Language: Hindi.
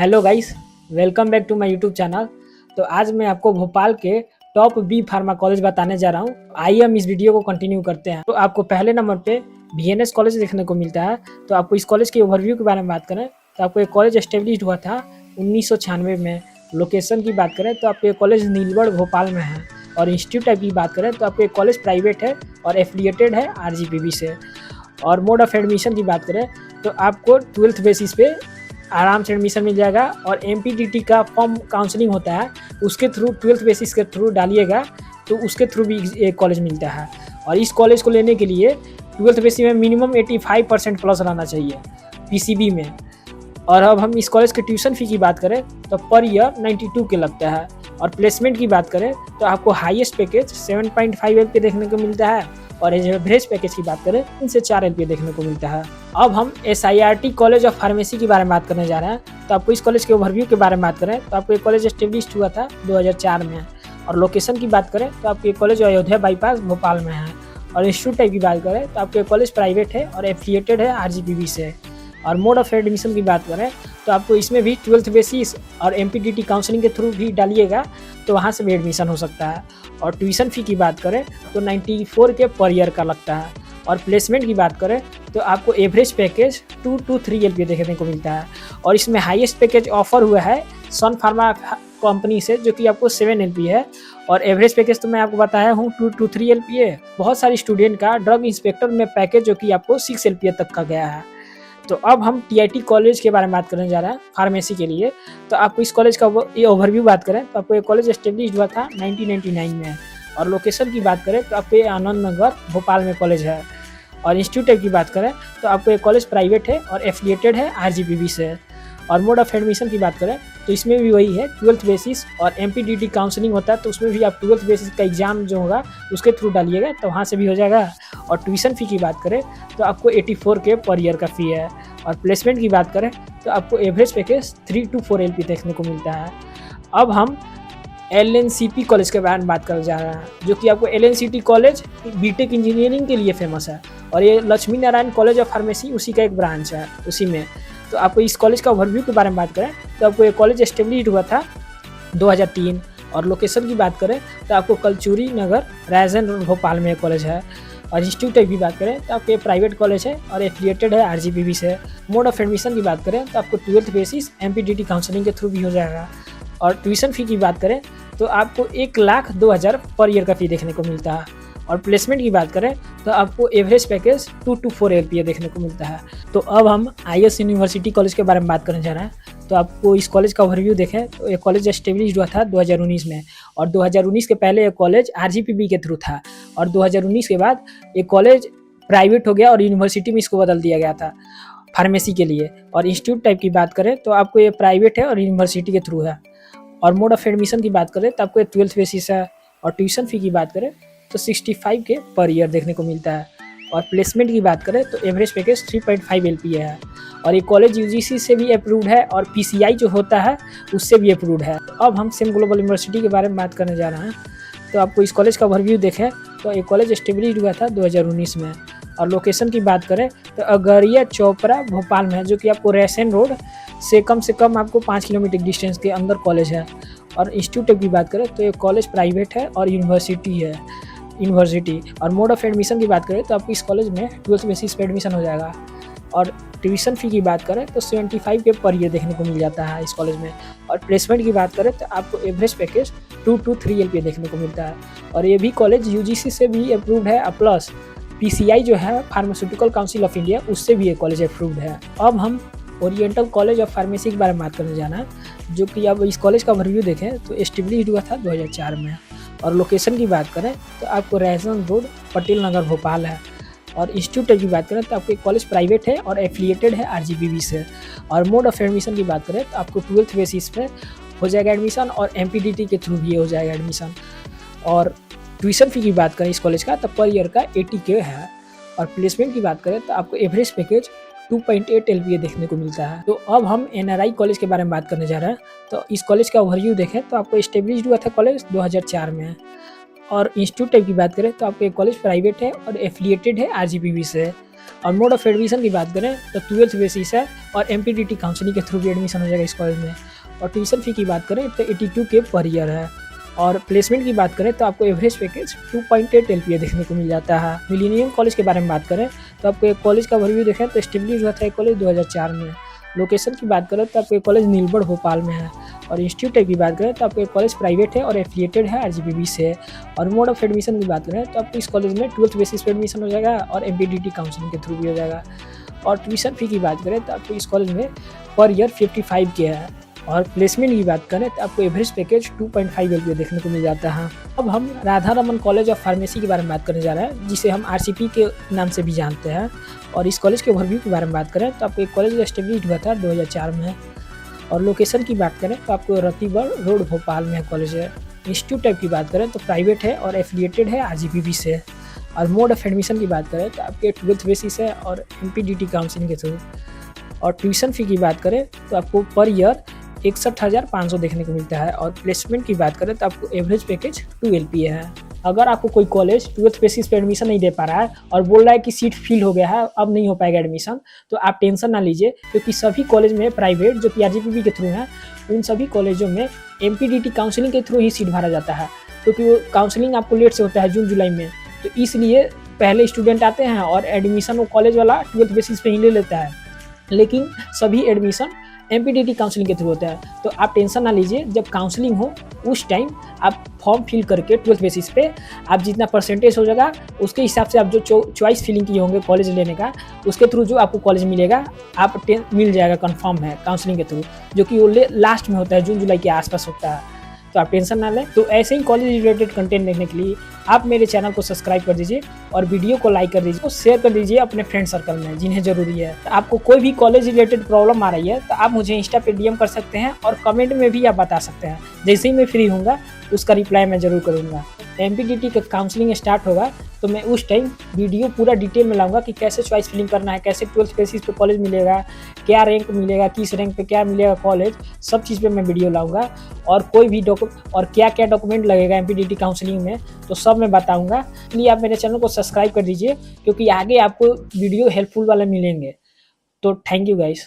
Hello guys, welcome back to my YouTube channel. तो आज मैं आपको भोपाल के टॉप बी फार्मा कॉलेज बताने जा रहा हूँ। आइए हम इस वीडियो को कंटिन्यू करते हैं। तो आपको पहले नंबर पे VNS कॉलेज देखने को मिलता है। तो आपको इस कॉलेज के ओवरव्यू के बारे में बात करें तो आपको ये कॉलेज एस्टेब्लिश हुआ था 1996 में। लोकेशन की बात करें तो आपको ये कॉलेज नीलगढ़ भोपाल में है। और इंस्टीट्यूट टाइप की बात करें तो आपको ये कॉलेज प्राइवेट है और एफिलिएटेड है RGPB से। और मोड ऑफ एडमिशन की बात करें तो आपको 12th बेसिस पे आराम से एडमिशन मिल जाएगा। और MPTT का फॉर्म काउंसलिंग होता है, उसके थ्रू 12th बेसिस के थ्रू डालिएगा तो उसके थ्रू भी एक कॉलेज मिलता है। और इस कॉलेज को लेने के लिए 12th बेसिस में मिनिमम 85% प्लस रहना चाहिए PCB में। और अब हम इस कॉलेज के ट्यूशन फ़ी की बात करें तो पर ईयर 92 के लगता है। और प्लेसमेंट की बात करें तो आपको हाईएस्ट पैकेज 7.5 LPA देखने को मिलता है। और एवरेज पैकेज की बात करें 3 से 4 LPA देखने को मिलता है। अब हम SIRT कॉलेज ऑफ फार्मेसी के बारे में बात करने जा रहे हैं। तो आपको इस कॉलेज के ओवरव्यू के बारे में बात करें तो आपको ये कॉलेज एस्टेब्लिश हुआ था 2004 में। और लोकेशन की बात करें तो आपको ये कॉलेज अयोध्या बाईपास भोपाल में है। और इंस्टीट्यूट टाइप की बात करें तो आपको ये कॉलेज प्राइवेट है और एफिलिएटेड है RGPB से। और मोड ऑफ एडमिशन की बात करें तो आपको इसमें भी 12th बेसिस और MPTT काउंसलिंग के थ्रू भी डालिएगा तो वहाँ से भी एडमिशन हो सकता है। और ट्यूशन फ़ी की बात करें तो 94 के पर ईयर का लगता है। और प्लेसमेंट की बात करें तो आपको एवरेज पैकेज 2 to 3 LPA देखने को मिलता है। और इसमें हाईएस्ट पैकेज ऑफर हुआ है सन फार्मा कंपनी से, जो कि आपको 7 LPA है। और एवरेज पैकेज तो मैं आपको बताया हूँ 2 to 3 LPA। बहुत सारे स्टूडेंट का ड्रग इंस्पेक्टर में पैकेज जो कि आपको 6 LPA तक का गया है। तो अब हम TIT कॉलेज के बारे में बात करने जा रहे हैं फार्मेसी के लिए। तो आपको इस कॉलेज का ये ओवरव्यू बात करें तो आपको ये कॉलेज एस्टेब्लिश हुआ था 1999 में। और लोकेशन की बात करें तो आपको ये आनंद नगर भोपाल में कॉलेज है। और इंस्टीट्यूट की बात करें तो आपको ये कॉलेज प्राइवेट है और एफिलिएटेड है RGPB से। और मोड ऑफ एडमिशन की बात करें तो इसमें भी वही है 12th बेसिस और MPTT काउंसलिंग होता है, तो उसमें भी आप 12th बेसिस का एग्जाम जो होगा उसके थ्रू डालिएगा तो वहाँ से भी हो जाएगा। और ट्यूशन फ़ी की बात करें तो आपको 84 के पर ईयर का फ़ी है। और प्लेसमेंट की बात करें तो आपको एवरेज पैकेज 3 to 4 LPA देखने को मिलता है। अब हम LNCP कॉलेज के बारे में बात करने जा रहे हैं, जो कि आपको LNCT कॉलेज BTech इंजीनियरिंग के लिए फेमस है। और ये Lakshmi Narayan college of pharmacy उसी का एक ब्रांच है उसी में। तो आपको इस कॉलेज का ओवरव्यू के बारे में बात करें तो आपको ये कॉलेज एस्टेब्लिश हुआ था 2003। और लोकेशन की बात करें तो आपको कलचुरी नगर रायसेन रोड भोपाल में कॉलेज है। और इंस्टीट्यूट की बात करें तो आपको ये प्राइवेट कॉलेज है और एफिलिएटेड है RGPB से। मोड ऑफ एडमिशन की बात करें तो आपको 12th बेसिस MPTT काउंसलिंग के थ्रू भी हो जाएगा। और ट्यूशन फ़ी की बात करें तो आपको 1,02,000 पर ईयर का फ़ी देखने को मिलता है। और प्लेसमेंट की बात करें तो आपको एवरेज पैकेज 2 to 4 LPA देखने को मिलता है। तो अब हम IS यूनिवर्सिटी कॉलेज के बारे में बात करने जा रहे हैं। तो आपको इस कॉलेज का ओवरव्यू देखें तो ये कॉलेज एस्टेब्लिश हुआ था 2019 में। और 2019 के पहले ये कॉलेज RGPB के थ्रू था। और 2019 के बाद ये कॉलेज प्राइवेट हो गया और यूनिवर्सिटी में इसको बदल दिया गया था फार्मेसी के लिए। और इंस्टीट्यूट टाइप की बात करें तो आपको ये प्राइवेट है और यूनिवर्सिटी के थ्रू है। और मोड ऑफ एडमिशन की बात करें तो आपको 12th बेसिस है। और ट्यूशन फ़ी की बात करें तो 65 के पर ईयर देखने को मिलता है। और प्लेसमेंट की बात करें तो एवरेज पैकेज 3.5 LPA है। और ये कॉलेज UGC से भी अप्रूव्ड है और PCI जो होता है उससे भी अप्रूव्ड है। अब हम सेम ग्लोबल यूनिवर्सिटी के बारे में बात करने जा रहे हैं। तो आपको इस कॉलेज का ओवरव्यू देखें तो ये कॉलेज एस्टेब्लिश हुआ था 2019 में। और लोकेशन की बात करें तो अगरिया चोपड़ा भोपाल में है, जो कि आपको रायसेन रोड से कम आपको 5 किलोमीटर डिस्टेंस के अंदर कॉलेज है। और इंस्टीट्यूट की बात करें तो ये कॉलेज प्राइवेट है और यूनिवर्सिटी। और मोड ऑफ एडमिशन की बात करें तो आपको इस कॉलेज में 12th बेसिस पे एडमिशन हो जाएगा। और ट्यूशन फ़ी की बात करें तो 75 के पर ईयर देखने को मिल जाता है इस कॉलेज में। और प्लेसमेंट की बात करें तो आपको एवरेज पैकेज 2 to 3 LPA देखने को मिलता है। और ये भी कॉलेज UGC से भी अप्रूव्ड है प्लस PCI जो है फार्मास्यूटिकल काउंसिल ऑफ इंडिया उससे भी ये कॉलेज अप्रूव्ड है। अब हम ओरिएंटल कॉलेज ऑफ फार्मेसी के बारे में बात करने जाना है, जो कि अब इस कॉलेज का ओवरव्यू देखें तो एस्टेब्लिश हुआ था 2004 में। और लोकेशन की बात करें तो आपको रायसेन रोड पटेल नगर भोपाल है। और इंस्टीट्यूट की बात करें तो आपको एक कॉलेज प्राइवेट है और एफिलिएटेड है RGPB से। और मोड ऑफ एडमिशन की बात करें तो आपको 12th बेसिस पे हो जाएगा एडमिशन और MPTT के थ्रू भी हो जाएगा एडमिशन। और ट्यूशन फ़ी की बात करें इस कॉलेज का तो पर ईयर का 80K है। और प्लेसमेंट की बात करें तो आपको एवरेज पैकेज 2.8 LPA देखने को मिलता है। तो अब हम NRI कॉलेज के बारे में बात करने जा रहे हैं। तो इस कॉलेज का ओवरव्यू देखें तो आपको एस्टेब्लिश हुआ था कॉलेज 2004 में। और इंस्टीट्यूट टाइप की बात करें तो आपको एक कॉलेज प्राइवेट है और एफिलिएटेड है RGPB से। और मोड ऑफ एडमिशन की बात करें तो 12th बेसिस है और MPDT काउंसलिंग के थ्रू भी एडमिशन हो जाएगा इस कॉलेज में। और ट्यूशन फ़ी की बात करें तो 82 के पर ईयर है। और प्लेसमेंट की बात करें तो आपको एवरेज पैकेज 2.8 LPA देखने को मिल जाता है। मिलेनियम कॉलेज के बारे में बात करें तो आपको एक कॉलेज का ओवरव्यू देखें तो एस्टेब्लिश हुआ था ये कॉलेज 2004 में। लोकेशन की बात करें तो आपको ये कॉलेज नीलबढ़ भोपाल में है। और इंस्टीट्यूट टाइप की बात करें तो आपको ये कॉलेज प्राइवेट है और एफिलिएटेड है RGPB से। और मोड ऑफ एडमिशन की बात करें तो आपको इस कॉलेज में 12th बेसिस पे एडमिशन हो जाएगा और MPDT काउंसलिंग के थ्रू भी हो जाएगा। और ट्यूशन फ़ी की बात करें तो आपको इस कॉलेज में पर ईयर 55 के है। और प्लेसमेंट की बात करें तो आपको एवरेज पैकेज 2.5 LPA देखने को मिल जाता है। अब हम Radha Raman college of pharmacy के बारे में बात करने जा रहे हैं, जिसे हम RCP के नाम से भी जानते हैं। और इस कॉलेज के ओवरव्यू के बारे में बात करें तो आपको एक कॉलेज एस्टेब्लिश हुआ था 2004 में। और लोकेशन की बात करें तो आपको रतिगढ़ रोड भोपाल में कॉलेज है। इंस्टीट्यूट टाइप की बात करें तो प्राइवेट है और एफिलिएटेड है RGPB से। और मोड ऑफ एडमिशन की बात करें तो आपके 12th बेसिस है और MPDT काउंसलिंग के थ्रू। और ट्यूशन फ़ी की बात करें तो आपको पर ईयर 61,500 देखने को मिलता है। और प्लेसमेंट की बात करें तो आपको एवरेज पैकेज 2 LPA है। अगर आपको कोई कॉलेज 12th बेसिस पे एडमिशन नहीं दे पा रहा है और बोल रहा है कि सीट फिल हो गया है, अब नहीं हो पाएगा एडमिशन, तो आप टेंशन ना लीजिए, क्योंकि सभी कॉलेज में प्राइवेट जो कि RGPB के थ्रू हैं, उन सभी कॉलेजों में MPDT काउंसलिंग के थ्रू ही सीट भरा जाता है। क्योंकि वो काउंसलिंग आपको लेट से होता है, जून जुलाई में, तो इसलिए पहले स्टूडेंट आते हैं और एडमिशन वो कॉलेज वाला 12th बेसिस पे ही ले लेता है। लेकिन सभी एडमिशन MPDT काउंसलिंग के थ्रू होता है। तो आप टेंशन ना लीजिए, जब काउंसलिंग हो उस टाइम आप फॉर्म फिल करके 12th बेसिस पे आप जितना परसेंटेज हो जाएगा उसके हिसाब से आप जो चॉइस फिलिंग किए होंगे कॉलेज लेने का, उसके थ्रू जो आपको कॉलेज मिलेगा आप मिल जाएगा, कंफर्म है काउंसलिंग के थ्रू, जो कि वो लास्ट में होता है, जून जुलाई के आसपास होता है। तो आप टेंशन ना लें। तो ऐसे ही कॉलेज रिलेटेड कंटेंट देखने के लिए आप मेरे चैनल को सब्सक्राइब कर दीजिए और वीडियो को लाइक कर दीजिए और शेयर कर दीजिए अपने फ्रेंड सर्कल में जिन्हें ज़रूरी है। तो आपको कोई भी कॉलेज रिलेटेड प्रॉब्लम आ रही है तो आप मुझे इंस्टा पे DM कर सकते हैं और कमेंट में भी आप बता सकते हैं। जैसे ही मैं फ्री होऊंगा उसका रिप्लाई मैं ज़रूर करूँगा। MPDT का काउंसलिंग स्टार्ट होगा तो मैं उस टाइम वीडियो पूरा डिटेल में लाऊंगा कि कैसे चॉइस फिलिंग करना है, कैसे 12th बेसिस पे कॉलेज मिलेगा, क्या रैंक मिलेगा, किस रैंक पे क्या मिलेगा कॉलेज, सब चीज़ पे मैं वीडियो लाऊंगा। और कोई भी और क्या क्या डॉक्यूमेंट लगेगा MPDT काउंसलिंग में, तो सब मैं बताऊंगा। इसलिए आप मेरे चैनल को सब्सक्राइब कर दीजिए, क्योंकि आगे आपको वीडियो हेल्पफुल वाले मिलेंगे। तो थैंक यू गाइस।